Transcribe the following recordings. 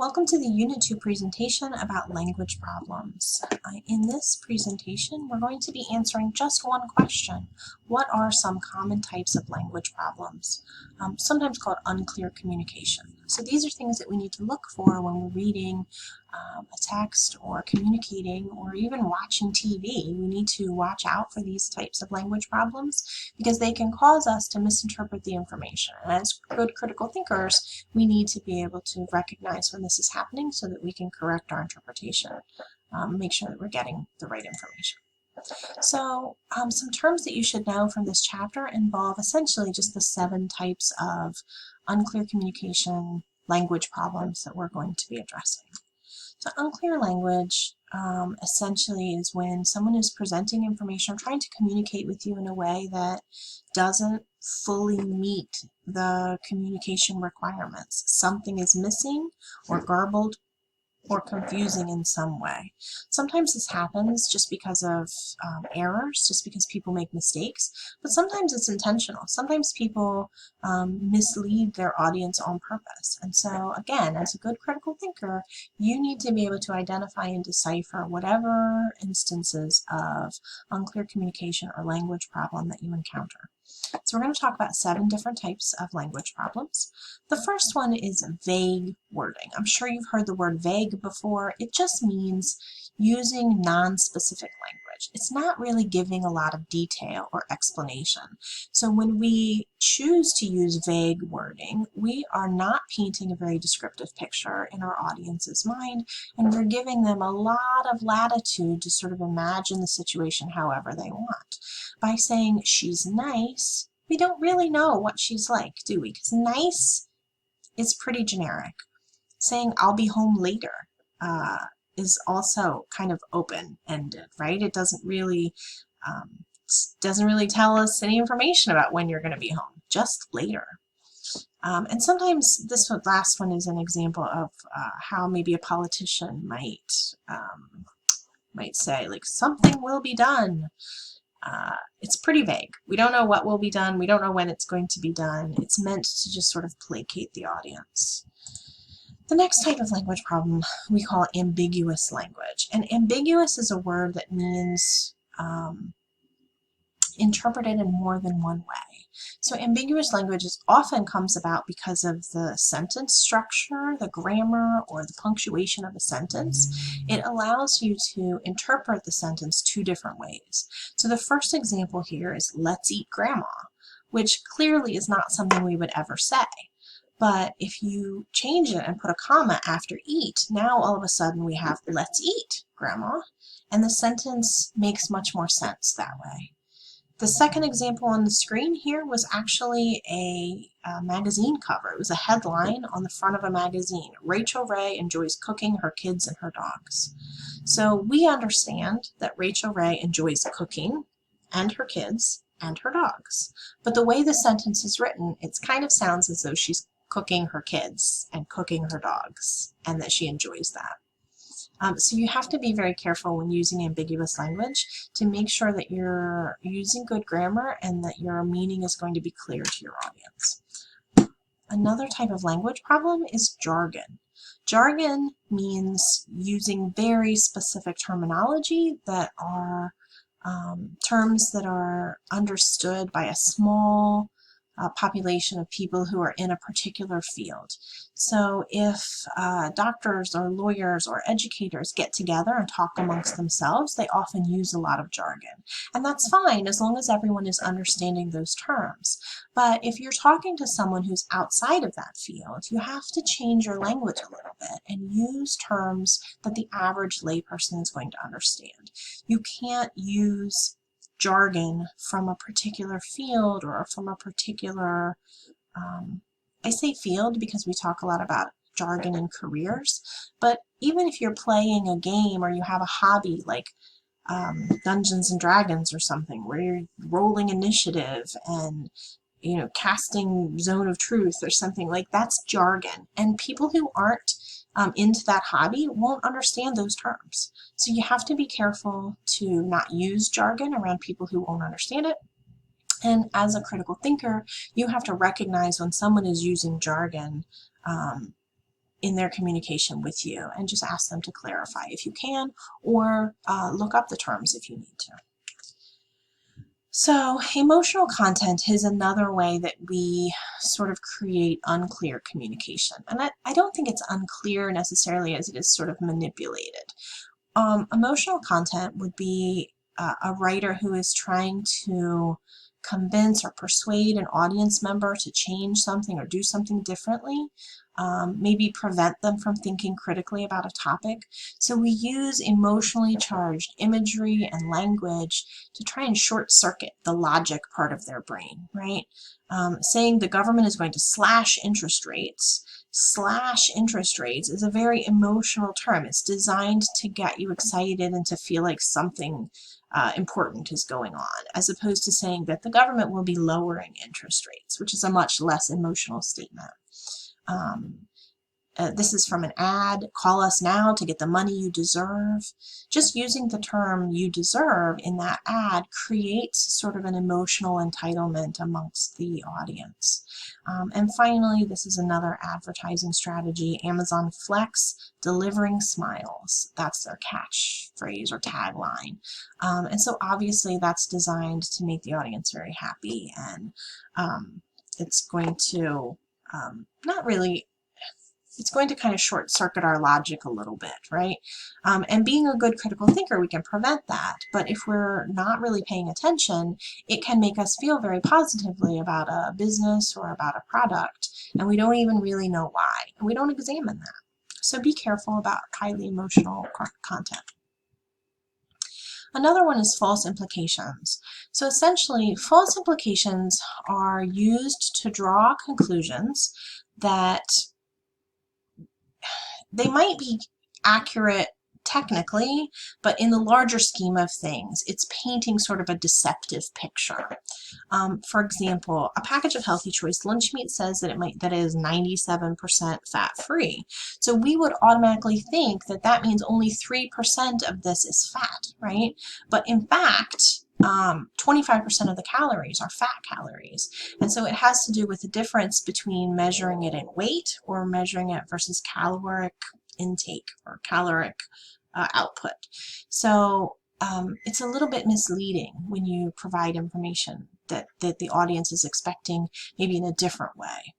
Welcome to the Unit 2 presentation about language problems. In this presentation, we're going to be answering just one question. What are some common types of language problems, sometimes called unclear communication? So these are things that we need to look for when we're reading a text or communicating or even watching TV. We need to watch out for these types of language problems because they can cause us to misinterpret the information. And as good critical thinkers, we need to be able to recognize when this is happening so that we can correct our interpretation, make sure that we're getting the right information. So some terms that you should know from this chapter involve essentially just the 7 types of unclear communication language problems that we're going to be addressing. So unclear language essentially is when someone is presenting information or trying to communicate with you in a way that doesn't fully meet the communication requirements. Something is missing or garbled or confusing in some way. Sometimes this happens just because of errors, just because people make mistakes, but sometimes it's intentional. Sometimes people mislead their audience on purpose. And so again, as a good critical thinker, you need to be able to identify and decipher whatever instances of unclear communication or language problem that you encounter. So we're going to talk about 7 different types of language problems. The first one is vague wording. I'm sure you've heard the word vague before. It just means using non-specific language. It's not really giving a lot of detail or explanation. So when we choose to use vague wording, we are not painting a very descriptive picture in our audience's mind, and we're giving them a lot of latitude to sort of imagine the situation however they want. By saying she's nice, we don't really know what she's like, do we? Because nice is pretty generic. Saying I'll be home later is also kind of open-ended, right? It doesn't really tell us any information about when you're going to be home, just later. And sometimes this last one is an example of how maybe a politician might say, like, something will be done. It's pretty vague. We don't know what will be done. We don't know when it's going to be done. It's meant to just sort of placate the audience. The next type of language problem we call ambiguous language. And ambiguous is a word that means interpreted in more than one way. So ambiguous language often comes about because of the sentence structure, the grammar, or the punctuation of a sentence. It allows you to interpret the sentence 2 different ways. So the first example here is let's eat grandma, which clearly is not something we would ever say. But if you change it and put a comma after eat, now all of a sudden we have let's eat grandma, and the sentence makes much more sense that way. The second example on the screen here was actually a magazine cover. It was a headline on the front of a magazine. Rachael Ray enjoys cooking her kids and her dogs. So we understand that Rachael Ray enjoys cooking and her kids and her dogs. But the way the sentence is written, it kind of sounds as though she's cooking her kids and cooking her dogs and that she enjoys that. So you have to be very careful when using ambiguous language to make sure that you're using good grammar and that your meaning is going to be clear to your audience. Another type of language problem is jargon. Jargon means using very specific terminology that are terms that are understood by a small population of people who are in a particular field. So if doctors or lawyers or educators get together and talk amongst themselves, they often use a lot of jargon. And that's fine as long as everyone is understanding those terms. But if you're talking to someone who's outside of that field, you have to change your language a little bit and use terms that the average layperson is going to understand. You can't use jargon from a particular field or from a particular, I say field because we talk a lot about jargon in careers, but even if you're playing a game or you have a hobby like Dungeons and Dragons or something where you're rolling initiative and casting Zone of Truth or something, like that's jargon, and people who aren't into that hobby won't understand those terms. So you have to be careful to not use jargon around people who won't understand it. And as a critical thinker, you have to recognize when someone is using jargon in their communication with you, and just ask them to clarify if you can, or look up the terms if you need to. So emotional content is another way that we sort of create unclear communication. And I don't think it's unclear necessarily as it is sort of manipulated. Emotional content would be a writer who is trying to convince or persuade an audience member to change something or do something differently, maybe prevent them from thinking critically about a topic. So we use emotionally charged imagery and language to try and short circuit the logic part of their brain, right? Saying the government is going to slash interest rates is a very emotional term. It's designed to get you excited and to feel like something important is going on, as opposed to saying that the government will be lowering interest rates, which is a much less emotional statement. This is from an ad, call us now to get the money you deserve. Just using the term you deserve in that ad creates sort of an emotional entitlement amongst the audience. And finally, this is another advertising strategy, Amazon Flex, delivering smiles. That's their catchphrase or tagline. And so obviously that's designed to make the audience very happy, and it's going to it's going to kind of short circuit our logic a little bit, right? And being a good critical thinker, we can prevent that. But if we're not really paying attention, it can make us feel very positively about a business or about a product, and we don't even really know why, and we don't examine that. So be careful about highly emotional content. Another one is false implications. So essentially, false implications are used to draw conclusions that they might be accurate technically, but in the larger scheme of things, it's painting sort of a deceptive picture. For example, a package of Healthy Choice lunch meat says that it is 97% fat-free. So we would automatically think that that means only 3% of this is fat, right? But in fact, 25% of the calories are fat calories. And so it has to do with the difference between measuring it in weight or measuring it versus caloric intake or caloric output. So it's a little bit misleading when you provide information that the audience is expecting, maybe in a different way.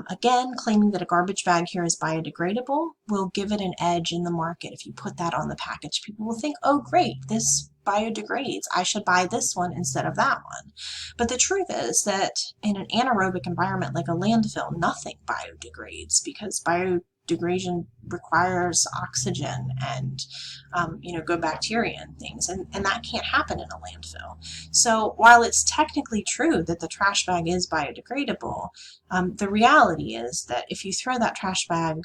Again, claiming that a garbage bag here is biodegradable will give it an edge in the market. If you put that on the package, people will think, oh great, this biodegrades. I should buy this one instead of that one. But the truth is that in an anaerobic environment like a landfill, nothing biodegrades, because biodegradation requires oxygen and good bacteria and things, and that can't happen in a landfill. So while it's technically true that the trash bag is biodegradable, the reality is that if you throw that trash bag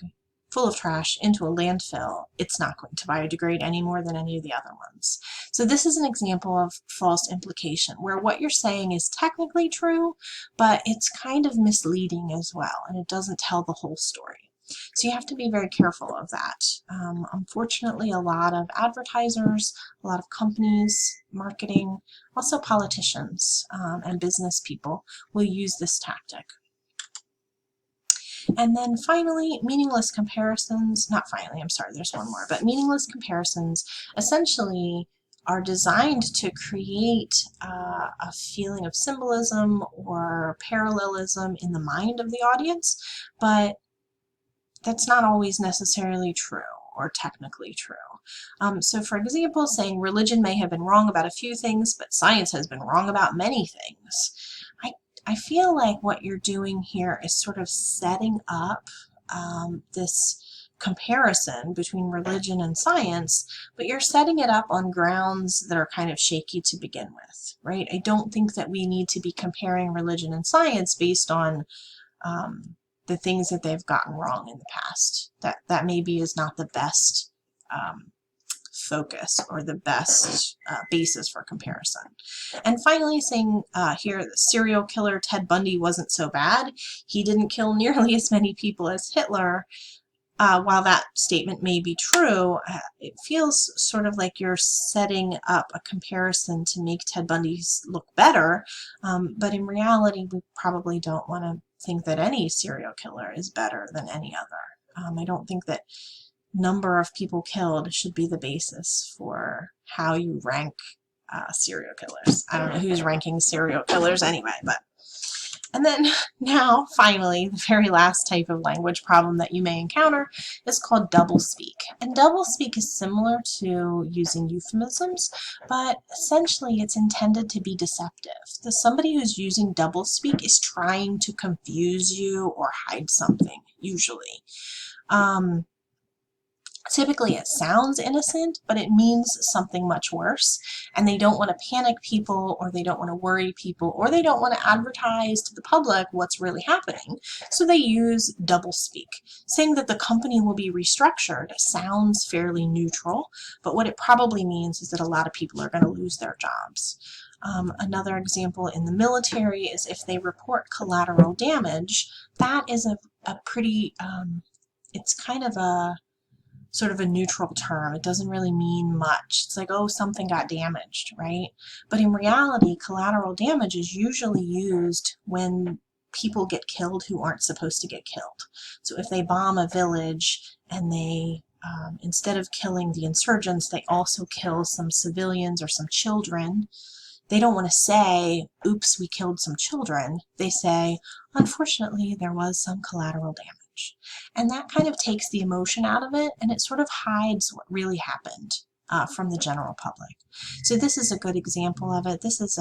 full of trash into a landfill, it's not going to biodegrade any more than any of the other ones. So this is an example of false implication, where what you're saying is technically true, but it's kind of misleading as well, and it doesn't tell the whole story. So you have to be very careful of that. Unfortunately, a lot of advertisers, a lot of companies, marketing, also politicians and business people will use this tactic. And then finally, meaningless comparisons, not finally, I'm sorry, there's one more, but meaningless comparisons essentially are designed to create a feeling of symbolism or parallelism in the mind of the audience, but that's not always necessarily true or technically true. So for example, saying religion may have been wrong about a few things, but science has been wrong about many things. I feel like what you're doing here is sort of setting up this comparison between religion and science, but you're setting it up on grounds that are kind of shaky to begin with, right? I don't think that we need to be comparing religion and science based on the things that they've gotten wrong in the past. That maybe is not the best focus or the best basis for comparison. And finally, saying here the serial killer Ted Bundy wasn't so bad. He didn't kill nearly as many people as Hitler. While that statement may be true, it feels sort of like you're setting up a comparison to make Ted Bundy's look better, but in reality, we probably don't want to think that any serial killer is better than any other. I don't think that number of people killed should be the basis for how you rank serial killers. I don't know who's ranking serial killers anyway, but. And then now, finally, the very last type of language problem that you may encounter is called doublespeak. And doublespeak is similar to using euphemisms, but essentially it's intended to be deceptive. So somebody who's using doublespeak is trying to confuse you or hide something, usually. Typically it sounds innocent, but it means something much worse, and they don't want to panic people, or they don't want to worry people, or they don't want to advertise to the public what's really happening, so they use doublespeak. Saying that the company will be restructured sounds fairly neutral, but what it probably means is that a lot of people are going to lose their jobs. Another example in the military is if they report collateral damage, that is a pretty, it's kind of a sort of a neutral term. It doesn't really mean much. It's like, oh, something got damaged, right? But in reality, collateral damage is usually used when people get killed who aren't supposed to get killed. So if they bomb a village and they, instead of killing the insurgents, they also kill some civilians or some children, they don't want to say, oops, we killed some children. They say, unfortunately, there was some collateral damage. And that kind of takes the emotion out of it, and it sort of hides what really happened from the general public. So this is a good example of it. This is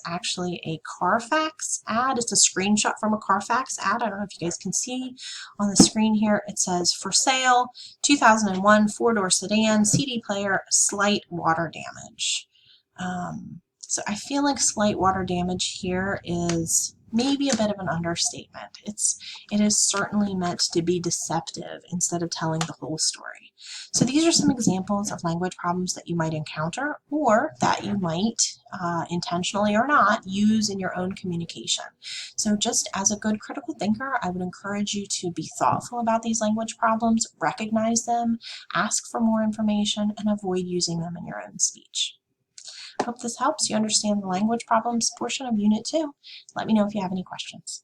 actually a Carfax ad. It's a screenshot from a Carfax ad. I don't know if you guys can see on the screen here. It says, for sale, 2001 four-door sedan, CD player, slight water damage. So I feel like slight water damage here is maybe a bit of an understatement. It is certainly meant to be deceptive instead of telling the whole story. So these are some examples of language problems that you might encounter, or that you might, intentionally or not, use in your own communication. So just as a good critical thinker, I would encourage you to be thoughtful about these language problems, recognize them, ask for more information, and avoid using them in your own speech. Hope this helps you understand the language problems portion of Unit 2. Let me know if you have any questions.